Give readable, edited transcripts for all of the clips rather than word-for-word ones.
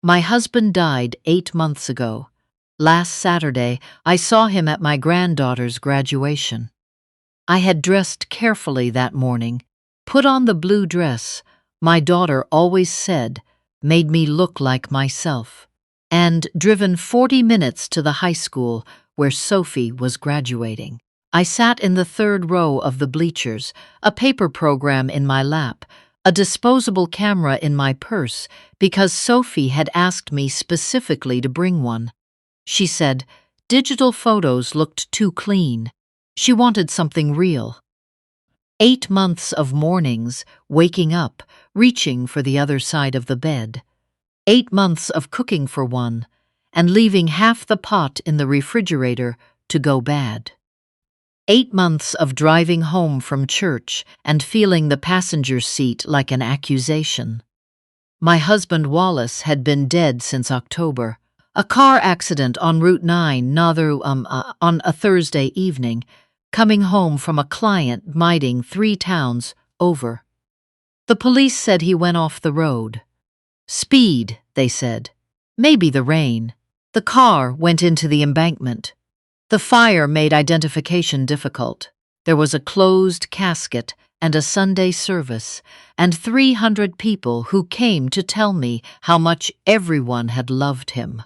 My husband died 8 months ago. Last Saturday, I saw him at my granddaughter's graduation. I had dressed carefully that morning, put on the blue dress my daughter always said made me look like myself, and driven 40 minutes to the high school where Sophie was graduating. I sat in the third row of the bleachers, a paper program in my lap, a disposable camera in my purse, because Sophie had asked me specifically to bring one. She said digital photos looked too clean. She wanted something real. 8 months of mornings, waking up, reaching for the other side of the bed. 8 months of cooking for one, and leaving half the pot in the refrigerator to go bad. 8 months of driving home from church and feeling the passenger seat like an accusation. My husband Wallace had been dead since October. A car accident on Route 9 on a Thursday evening, coming home from a client miting 3 towns over. The police said he went off the road. Speed, they said. Maybe the rain. The car went into the embankment. The fire made identification difficult. There was a closed casket and a Sunday service, and 300 people who came to tell me how much everyone had loved him.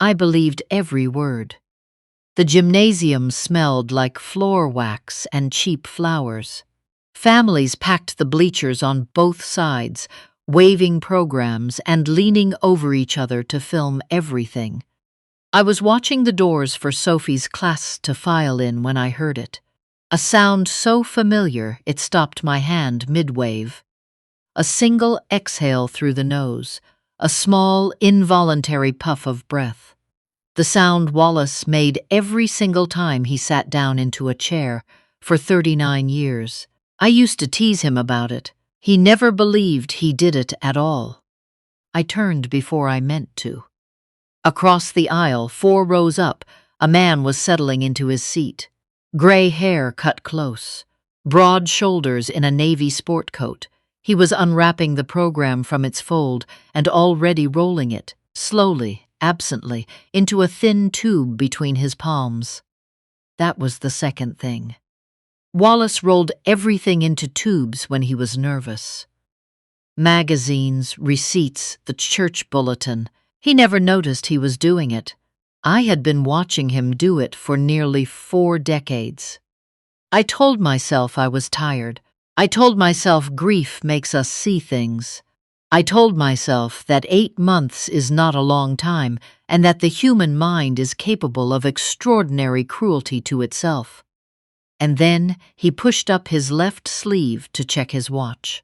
I believed every word. The gymnasium smelled like floor wax and cheap flowers. Families packed the bleachers on both sides, waving programs and leaning over each other to film everything. I was watching the doors for Sophie's class to file in when I heard it. A sound so familiar it stopped my hand mid-wave. A single exhale through the nose, a small, involuntary puff of breath. The sound Wallace made every single time he sat down into a chair for 39 years. I used to tease him about it. He never believed he did it at all. I turned before I meant to. Across the aisle, 4 rows up, a man was settling into his seat. Gray hair cut close, broad shoulders in a navy sport coat. He was unwrapping the program from its fold and already rolling it, slowly, absently, into a thin tube between his palms. That was the second thing. Wallace rolled everything into tubes when he was nervous. Magazines, receipts, the church bulletin. He never noticed he was doing it. I had been watching him do it for nearly 4 decades. I told myself I was tired. I told myself grief makes us see things. I told myself that 8 months is not a long time and that the human mind is capable of extraordinary cruelty to itself. And then he pushed up his left sleeve to check his watch.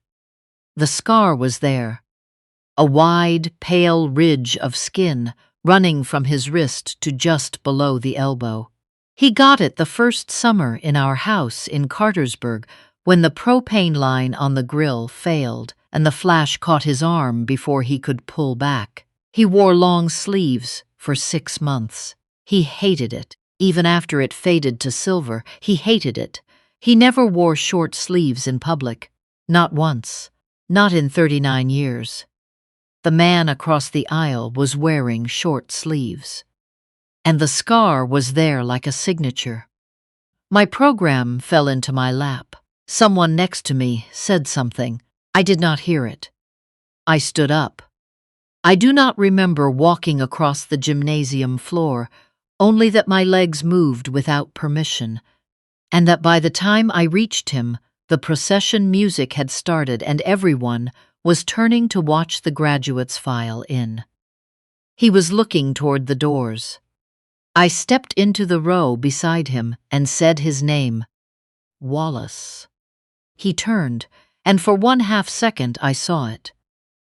The scar was there, a wide, pale ridge of skin running from his wrist to just below the elbow. He got it the first summer in our house in Cartersburg when the propane line on the grill failed and the flash caught his arm before he could pull back. He wore long sleeves for 6 months. He hated it. Even after it faded to silver, he hated it. He never wore short sleeves in public. Not once. Not in 39 years. The man across the aisle was wearing short sleeves. And the scar was there like a signature. My program fell into my lap. Someone next to me said something. I did not hear it. I stood up. I do not remember walking across the gymnasium floor, only that my legs moved without permission, and that by the time I reached him, the procession music had started and everyone was turning to watch the graduates file in. He was looking toward the doors. I stepped into the row beside him and said his name, Wallace. He turned, and for 1/2 second I saw it.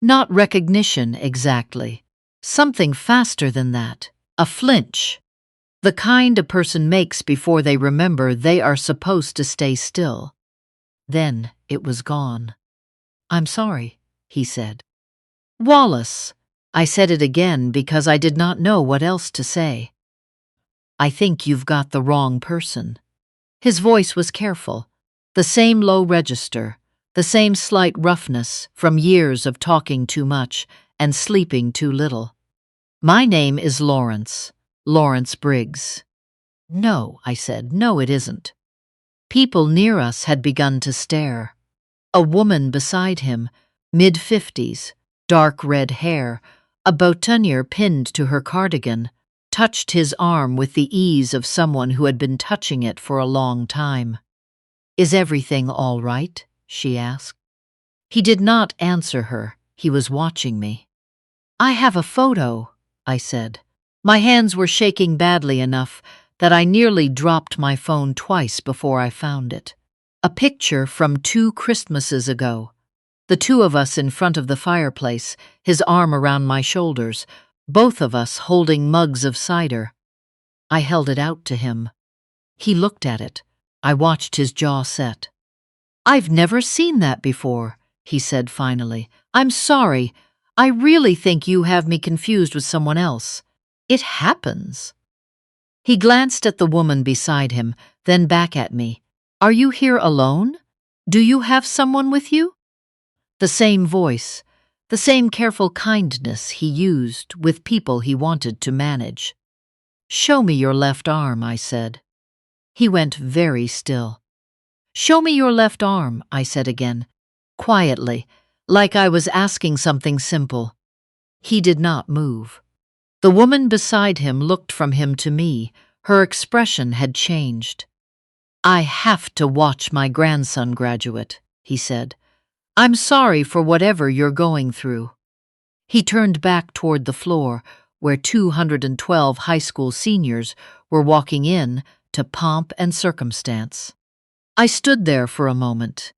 Not recognition exactly. Something faster than that. A flinch. The kind a person makes before they remember they are supposed to stay still. Then it was gone. I'm sorry, he said. Wallace. I said it again because I did not know what else to say. I think you've got the wrong person. His voice was careful, the same low register, the same slight roughness from years of talking too much, and sleeping too little. My name is Lawrence, Lawrence Briggs. No, I said, no, it isn't. People near us had begun to stare. A woman beside him, mid-50s, dark red hair, a boutonniere pinned to her cardigan, touched his arm with the ease of someone who had been touching it for a long time. "Is everything all right?" she asked. He did not answer her. He was watching me. "I have a photo," I said. My hands were shaking badly enough that I nearly dropped my phone twice before I found it. A picture from 2 Christmases ago. The two of us in front of the fireplace, his arm around my shoulders, both of us holding mugs of cider. I held it out to him. He looked at it. I watched his jaw set. "I've never seen that before," he said finally. "I'm sorry. I really think you have me confused with someone else. It happens." He glanced at the woman beside him, then back at me. "Are you here alone? Do you have someone with you?" The same voice, the same careful kindness he used with people he wanted to manage. "Show me your left arm," I said. He went very still. "Show me your left arm," I said again, quietly, like I was asking something simple. He did not move. The woman beside him looked from him to me. Her expression had changed. "I have to watch my grandson graduate," he said. "I'm sorry for whatever you're going through." He turned back toward the floor, where 212 high school seniors were walking in to pomp and circumstance. I stood there for a moment.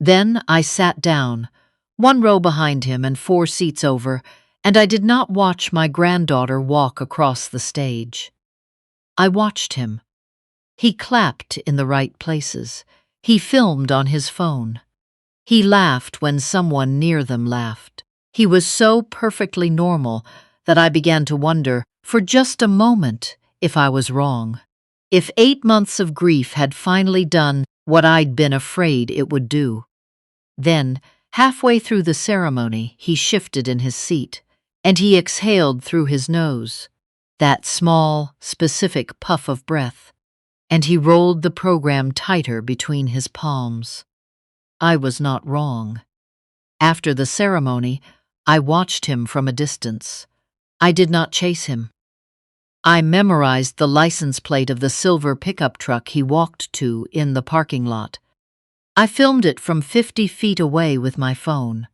Then I sat down, 1 row behind him and 4 seats over, and I did not watch my granddaughter walk across the stage. I watched him. He clapped in the right places. He filmed on his phone. He laughed when someone near them laughed. He was so perfectly normal that I began to wonder, for just a moment, if I was wrong. If 8 months of grief had finally done what I'd been afraid it would do. Then, halfway through the ceremony, he shifted in his seat, and he exhaled through his nose, that small, specific puff of breath, and he rolled the program tighter between his palms. I was not wrong. After the ceremony, I watched him from a distance. I did not chase him. I memorized the license plate of the silver pickup truck he walked to in the parking lot. I filmed it from 50 feet away with my phone.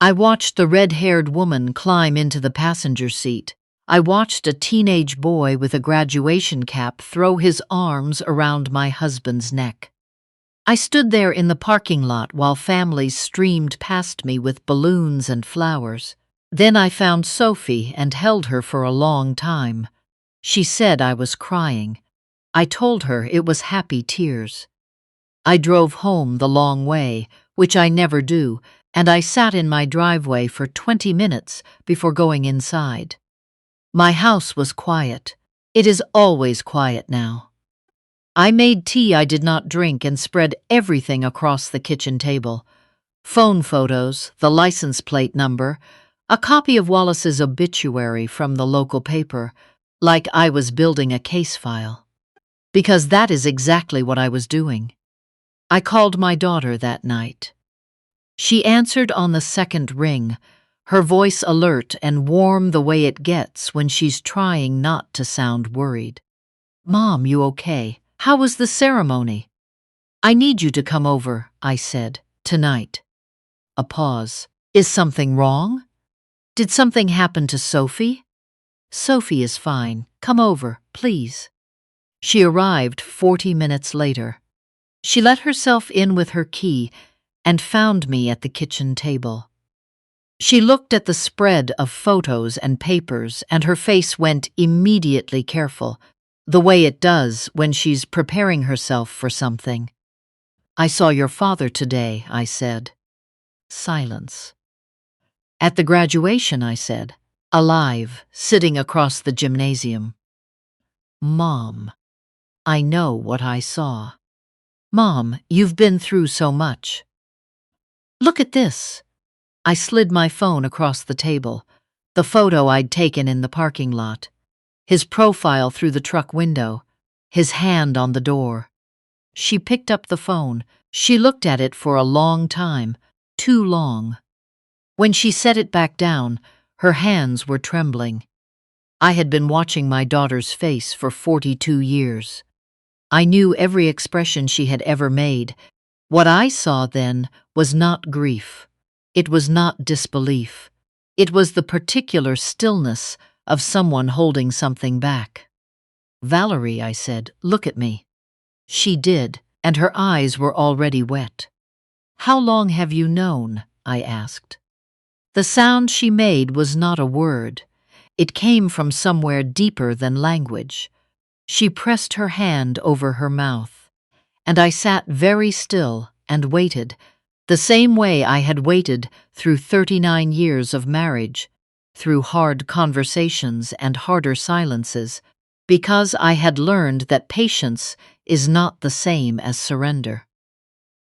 I watched the red-haired woman climb into the passenger seat. I watched a teenage boy with a graduation cap throw his arms around my husband's neck. I stood there in the parking lot while families streamed past me with balloons and flowers. Then I found Sophie and held her for a long time. She said I was crying. I told her it was happy tears. I drove home the long way, which I never do, and I sat in my driveway for 20 minutes before going inside. My house was quiet. It is always quiet now. I made tea I did not drink and spread everything across the kitchen table. Phone photos, the license plate number, a copy of Wallace's obituary from the local paper, like I was building a case file. Because that is exactly what I was doing. I called my daughter that night. She answered on the second ring, her voice alert and warm the way it gets when she's trying not to sound worried. "Mom, you okay? How was the ceremony?" "I need you to come over," I said, "tonight." A pause. "Is something wrong? Did something happen to Sophie?" "Sophie is fine. Come over, please." She arrived 40 minutes later. She let herself in with her key and found me at the kitchen table. She looked at the spread of photos and papers, and her face went immediately careful, the way it does when she's preparing herself for something. "I saw your father today," I said. Silence. "At the graduation," I said, alive, sitting across the gymnasium. "Mom, I know what I saw." "Mom, you've been through so much." "Look at this." I slid my phone across the table, the photo I'd taken in the parking lot, his profile through the truck window, his hand on the door. She picked up the phone. She looked at it for a long time, too long. When she set it back down, her hands were trembling. I had been watching my daughter's face for 42 years. I knew every expression she had ever made. What I saw then was not grief. It was not disbelief. It was the particular stillness of someone holding something back. "Valerie," I said, "look at me." She did, and her eyes were already wet. "How long have you known?" I asked. The sound she made was not a word. It came from somewhere deeper than language. She pressed her hand over her mouth, and I sat very still and waited, the same way I had waited through 39 years of marriage, through hard conversations and harder silences, because I had learned that patience is not the same as surrender.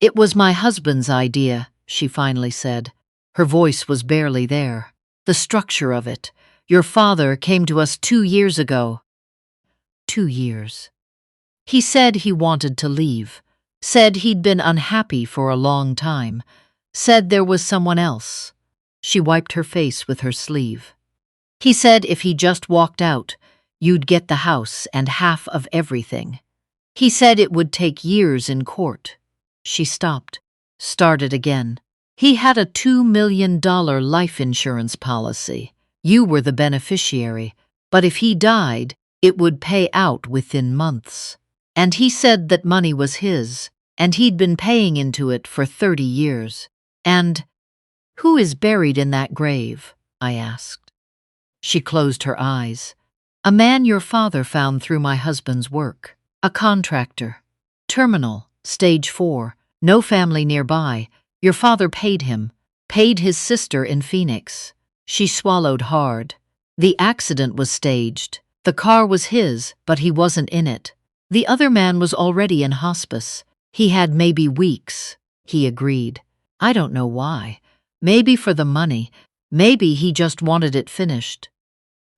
"It was my husband's idea," she finally said. Her voice was barely there. "The structure of it. Your father came to us 2 years ago." 2 years. He said he wanted to leave, said he'd been unhappy for a long time, said there was someone else. She wiped her face with her sleeve. He said if he just walked out, you'd get the house and half of everything. He said it would take years in court. She stopped, started again. He had a $2 million life insurance policy. You were the beneficiary, but if he died, it would pay out within months. And he said that money was his, and he'd been paying into it for 30 years. And who is buried in that grave? I asked. She closed her eyes. A man your father found through my husband's work. A contractor. Terminal, stage 4, no family nearby. Your father paid him, paid his sister in Phoenix. She swallowed hard. The accident was staged. The car was his, but he wasn't in it. The other man was already in hospice. He had maybe weeks. He agreed. I don't know why. Maybe for the money. Maybe he just wanted it finished.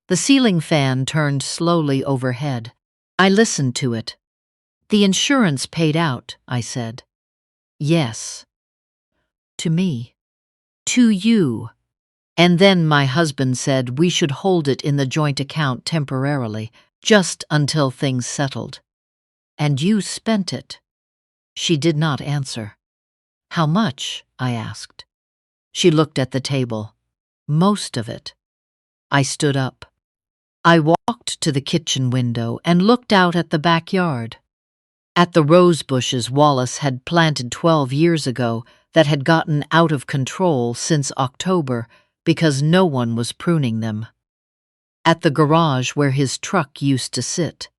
The ceiling fan turned slowly overhead. I listened to it. "The insurance paid out," I said. "Yes." "To me." "To you." And then my husband said we should hold it in the joint account temporarily, just until things settled. "And you spent it." She did not answer. "How much?" I asked. She looked at the table. "Most of it." I stood up. I walked to the kitchen window and looked out at the backyard. At the rose bushes Wallace had planted 12 years ago that had gotten out of control since October because no one was pruning them. At the garage where his truck used to sit.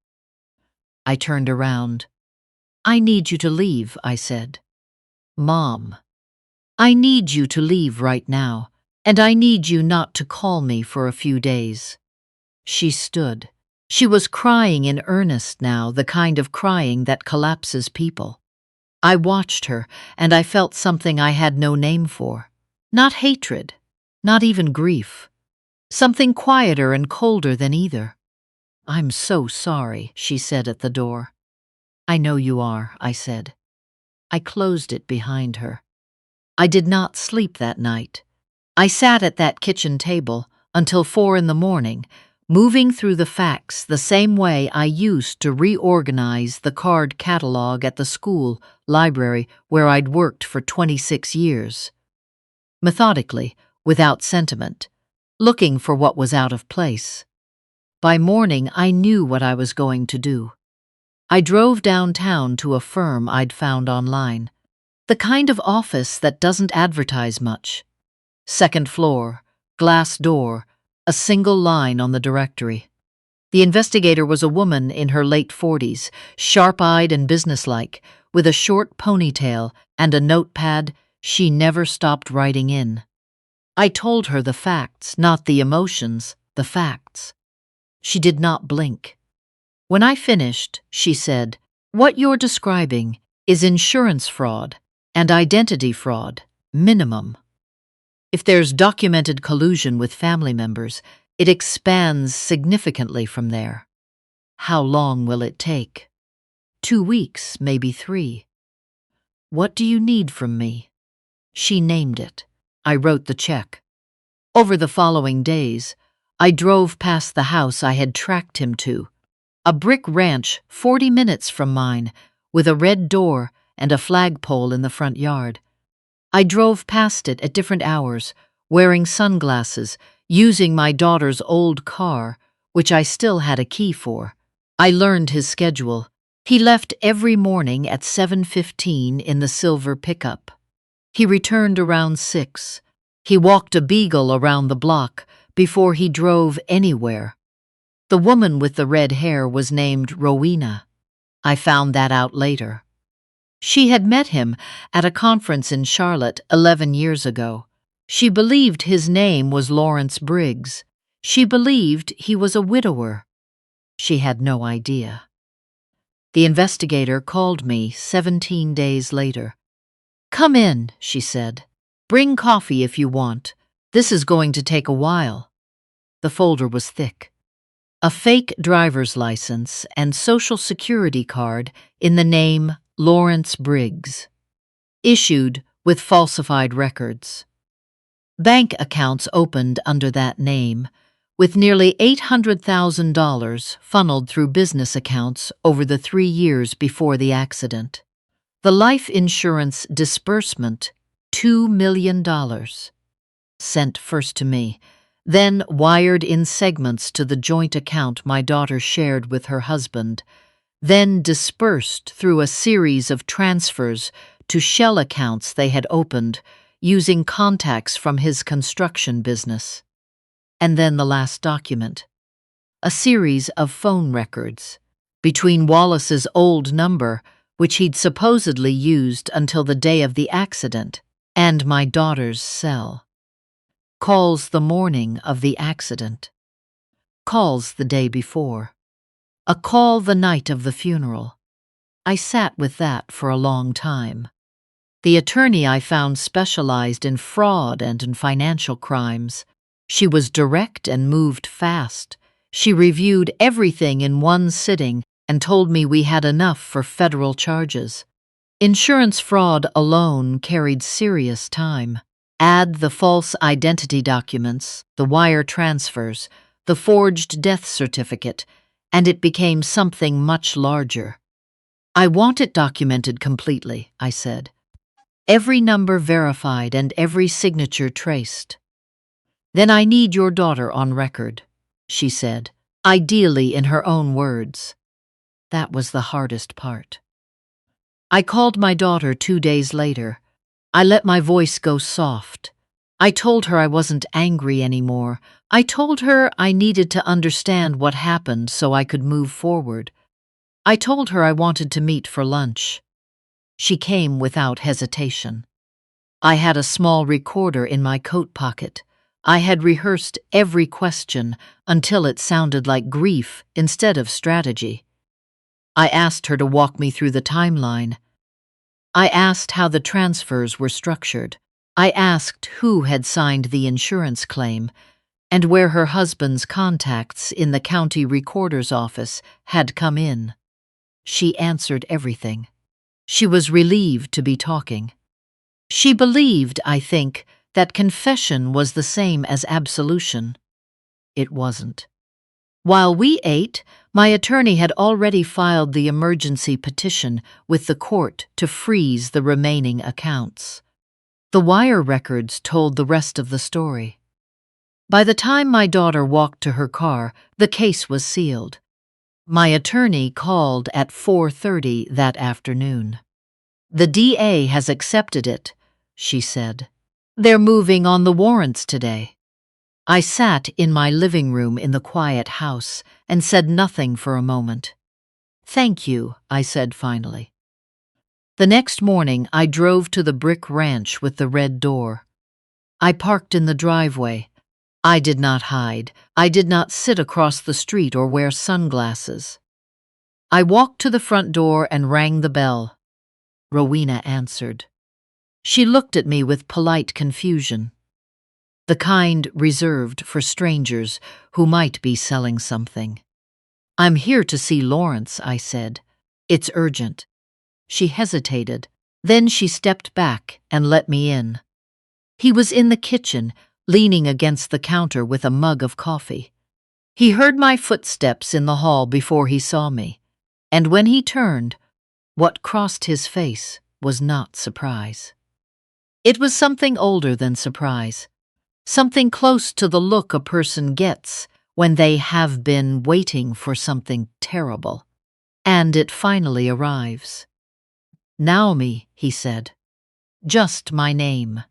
I turned around. "I need you to leave," I said. "Mom, I need you to leave right now, and I need you not to call me for a few days." She stood. She was crying in earnest now, the kind of crying that collapses people. I watched her, and I felt something I had no name for. Not hatred, not even grief. Something quieter and colder than either. "I'm so sorry," she said at the door. "I know you are," I said. I closed it behind her. I did not sleep that night. I sat at that kitchen table until 4 in the morning, moving through the facts the same way I used to reorganize the card catalog at the school library where I'd worked for 26 years. Methodically, without sentiment, looking for what was out of place. By morning, I knew what I was going to do. I drove downtown to a firm I'd found online. The kind of office that doesn't advertise much. Second floor, glass door, a single line on the directory. The investigator was a woman in her late 40s, sharp-eyed and businesslike, with a short ponytail and a notepad she never stopped writing in. I told her the facts, not the emotions, the facts. She did not blink. When I finished, she said, "What you're describing is insurance fraud and identity fraud, minimum." If there's documented collusion with family members, it expands significantly from there. How long will it take? 2 weeks, maybe 3. What do you need from me? She named it. I wrote the check. Over the following days, I drove past the house I had tracked him to, a brick ranch 40 minutes from mine, with a red door and a flagpole in the front yard. I drove past it at different hours, wearing sunglasses, using my daughter's old car, which I still had a key for. I learned his schedule. He left every morning at 7:15 in the silver pickup. He returned around 6. He walked a beagle around the block before he drove anywhere. The woman with the red hair was named Rowena. I found that out later. She had met him at a conference in Charlotte 11 years ago. She believed his name was Lawrence Briggs. She believed he was a widower. She had no idea. The investigator called me 17 days later. "Come in," she said. "Bring coffee if you want. This is going to take a while." The folder was thick. A fake driver's license and social security card in the name Lawrence Briggs. Issued with falsified records. Bank accounts opened under that name, with nearly $800,000 funneled through business accounts over the 3 years before the accident. The life insurance disbursement, $2 million. Sent first to me, then wired in segments to the joint account my daughter shared with her husband, then dispersed through a series of transfers to shell accounts they had opened using contacts from his construction business. And then the last document, a series of phone records between Wallace's old number, which he'd supposedly used until the day of the accident, and my daughter's cell. Calls the morning of the accident. Calls the day before. A call the night of the funeral. I sat with that for a long time. The attorney I found specialized in fraud and in financial crimes. She was direct and moved fast. She reviewed everything in one sitting and told me we had enough for federal charges. Insurance fraud alone carried serious time. Add the false identity documents, the wire transfers, the forged death certificate, and it became something much larger. "I want it documented completely," I said. "Every number verified and every signature traced." "Then I need your daughter on record," she said, ideally in her own words. That was the hardest part. I called my daughter 2 days later. I let my voice go soft. I told her I wasn't angry anymore. I told her I needed to understand what happened so I could move forward. I told her I wanted to meet for lunch. She came without hesitation. I had a small recorder in my coat pocket. I had rehearsed every question until it sounded like grief instead of strategy. I asked her to walk me through the timeline. I asked how the transfers were structured. I asked who had signed the insurance claim and where her husband's contacts in the county recorder's office had come in. She answered everything. She was relieved to be talking. She believed, I think, that confession was the same as absolution. It wasn't. While we ate, my attorney had already filed the emergency petition with the court to freeze the remaining accounts. The wire records told the rest of the story. By the time my daughter walked to her car, the case was sealed. My attorney called at 4:30 that afternoon. "The DA has accepted it," she said. "They're moving on the warrants today." I sat in my living room in the quiet house and said nothing for a moment. "Thank you," I said finally. The next morning, I drove to the brick ranch with the red door. I parked in the driveway. I did not hide. I did not sit across the street or wear sunglasses. I walked to the front door and rang the bell. Rowena answered. She looked at me with polite confusion. the kind reserved for strangers who might be selling something. "I'm here to see Lawrence," I said. "It's urgent." She hesitated. Then she stepped back and let me in. He was in the kitchen, leaning against the counter with a mug of coffee. He heard my footsteps in the hall before he saw me, and when he turned, what crossed his face was not surprise. It was something older than surprise, something close to the look a person gets when they have been waiting for something terrible, and it finally arrives. "Naomi," he said. "Just my name."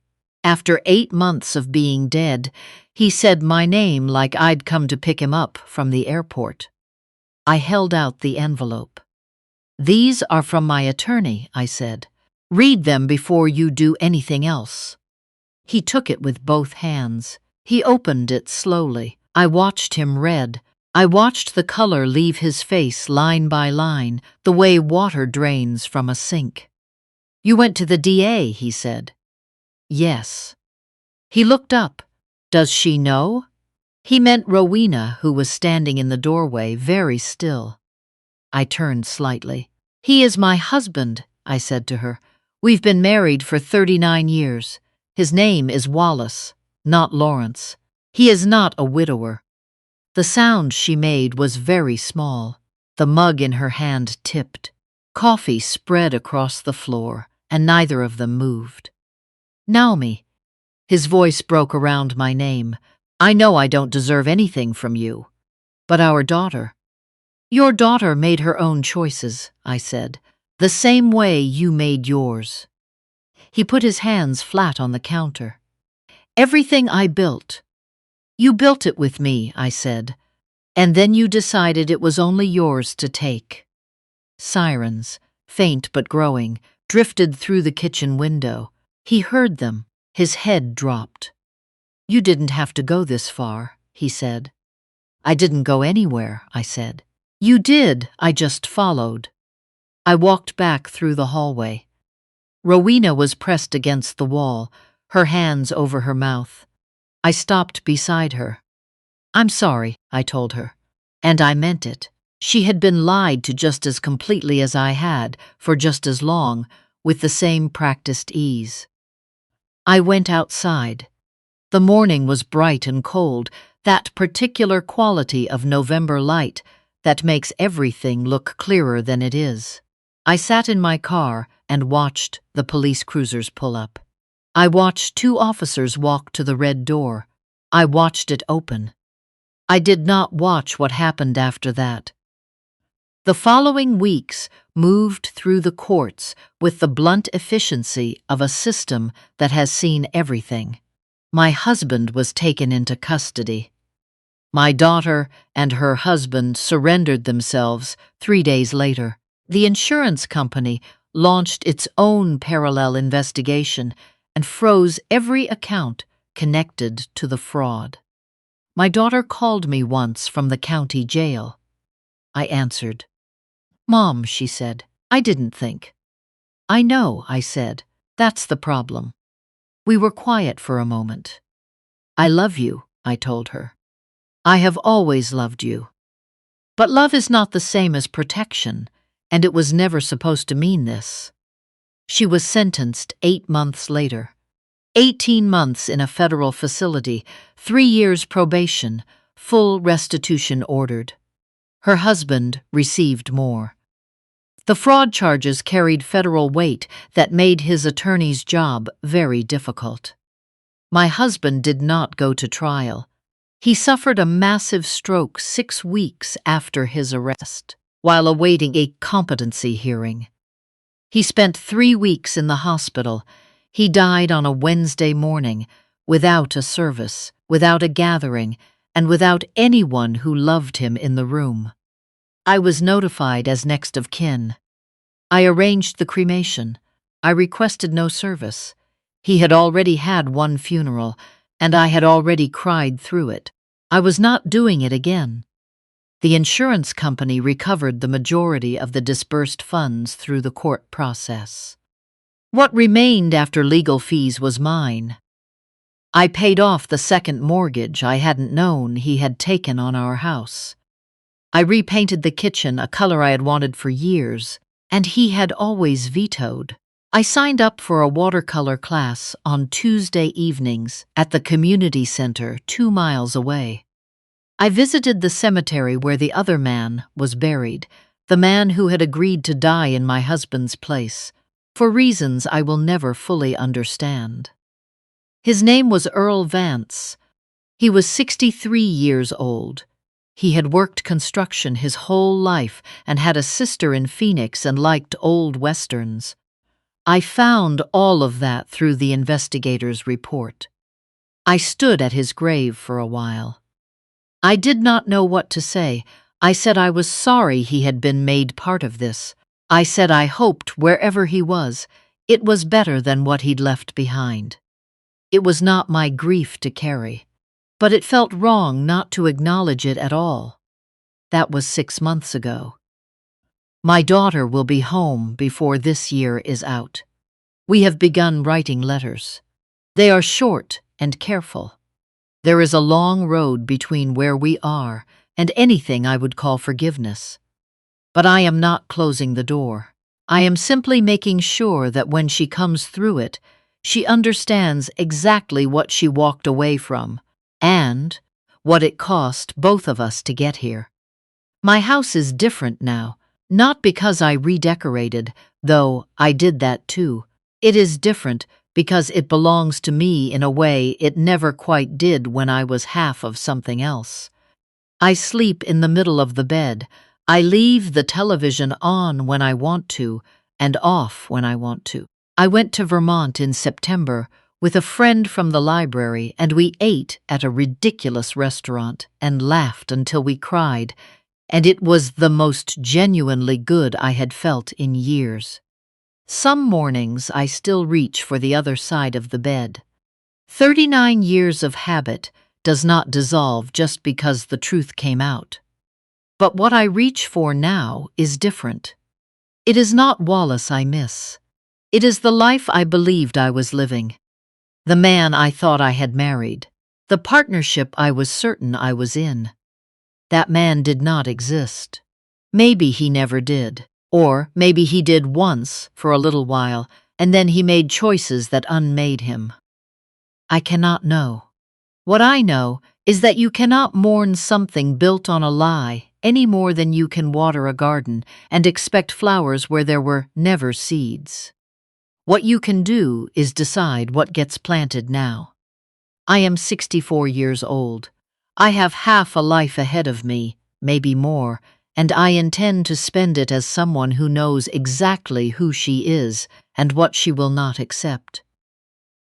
After 8 months of being dead, he said my name like I'd come to pick him up from the airport. I held out the envelope. "These are from my attorney," I said. "Read them before you do anything else." He took it with both hands. He opened it slowly. I watched him read. I watched the color leave his face line by line, the way water drains from a sink. "You went to the DA," he said. "Yes." He looked up. "Does she know?" He meant Rowena, who was standing in the doorway, very still. I turned slightly. "He is my husband," I said to her. "We've been married for 39 years. His name is Wallace, not Lawrence. He is not a widower." The sound she made was very small. The mug in her hand tipped. Coffee spread across the floor, and neither of them moved. "Naomi." His voice broke around my name. "I know I don't deserve anything from you. But our daughter—" "Your daughter made her own choices," I said, "the same way you made yours." He put his hands flat on the counter. "Everything I built. You built it with me," I said, "and then you decided it was only yours to take." Sirens, faint but growing, drifted through the kitchen window. He heard them. His head dropped. "You didn't have to go this far," he said. "I didn't go anywhere," I said. "You did, I just followed." I walked back through the hallway. Rowena was pressed against the wall, her hands over her mouth. I stopped beside her. "I'm sorry," I told her. And I meant it. She had been lied to just as completely as I had, for just as long, with the same practiced ease. I went outside. The morning was bright and cold, that particular quality of November light that makes everything look clearer than it is. I sat in my car and watched the police cruisers pull up. I watched 2 officers walk to the red door. I watched it open. I did not watch what happened after that. The following weeks moved through the courts with the blunt efficiency of a system that has seen everything. My husband was taken into custody. My daughter and her husband surrendered themselves 3 days later. The insurance company launched its own parallel investigation and froze every account connected to the fraud. My daughter called me once from the county jail. I answered. "Mom," she said, "I didn't think." "I know," I said. "That's the problem." We were quiet for a moment. "I love you," I told her. "I have always loved you. But love is not the same as protection, and it was never supposed to mean this." She was sentenced 8 months later. 18 months in a federal facility, 3 years probation, full restitution ordered. Her husband received more. The fraud charges carried federal weight that made his attorney's job very difficult. My husband did not go to trial. He suffered a massive stroke 6 weeks after his arrest, while awaiting a competency hearing. He spent 3 weeks in the hospital. He died on a Wednesday morning, without a service, without a gathering, and without anyone who loved him in the room. I was notified as next of kin. I arranged the cremation. I requested no service. He had already had 1 funeral, and I had already cried through it. I was not doing it again. The insurance company recovered the majority of the disbursed funds through the court process. What remained after legal fees was mine. I paid off the second mortgage I hadn't known he had taken on our house. I repainted the kitchen a color I had wanted for years, and he had always vetoed. I signed up for a watercolor class on Tuesday evenings at the community center 2 miles away. I visited the cemetery where the other man was buried, the man who had agreed to die in my husband's place, for reasons I will never fully understand. His name was Earl Vance. He was 63 years old. He had worked construction his whole life and had a sister in Phoenix and liked old westerns. I found all of that through the investigator's report. I stood at his grave for a while. I did not know what to say. I said I was sorry he had been made part of this. I said I hoped wherever he was, it was better than what he'd left behind. It was not my grief to carry, but it felt wrong not to acknowledge it at all. That was 6 months ago. My daughter will be home before this year is out. We have begun writing letters. They are short and careful. There is a long road between where we are and anything I would call forgiveness. But I am not closing the door. I am simply making sure that when she comes through it, she understands exactly what she walked away from and what it cost both of us to get here. My house is different now, not because I redecorated, though I did that too. It is different because it belongs to me in a way it never quite did when I was half of something else. I sleep in the middle of the bed. I leave the television on when I want to and off when I want to. I went to Vermont in September with a friend from the library, and we ate at a ridiculous restaurant and laughed until we cried, and it was the most genuinely good I had felt in years. Some mornings I still reach for the other side of the bed. 39 years of habit does not dissolve just because the truth came out. But what I reach for now is different. It is not Wallace I miss. It is the life I believed I was living. The man I thought I had married. The partnership I was certain I was in. That man did not exist. Maybe he never did. Or maybe he did once for a little while, and then he made choices that unmade him. I cannot know. What I know is that you cannot mourn something built on a lie any more than you can water a garden and expect flowers where there were never seeds. What you can do is decide what gets planted now. I am 64 years old. I have half a life ahead of me, maybe more, and I intend to spend it as someone who knows exactly who she is and what she will not accept.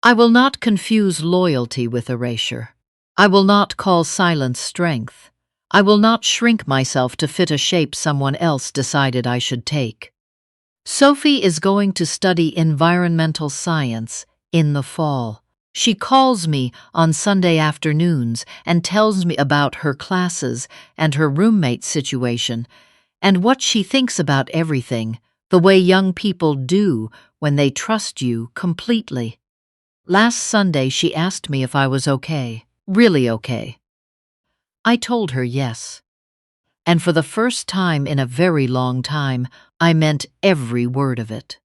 I will not confuse loyalty with erasure. I will not call silence strength. I will not shrink myself to fit a shape someone else decided I should take. Sophie is going to study environmental science in the fall. She calls me on Sunday afternoons and tells me about her classes and her roommate situation and what she thinks about everything, the way young people do when they trust you completely. Last Sunday she asked me if I was okay, really okay. I told her yes. And for the first time in a very long time, I meant every word of it.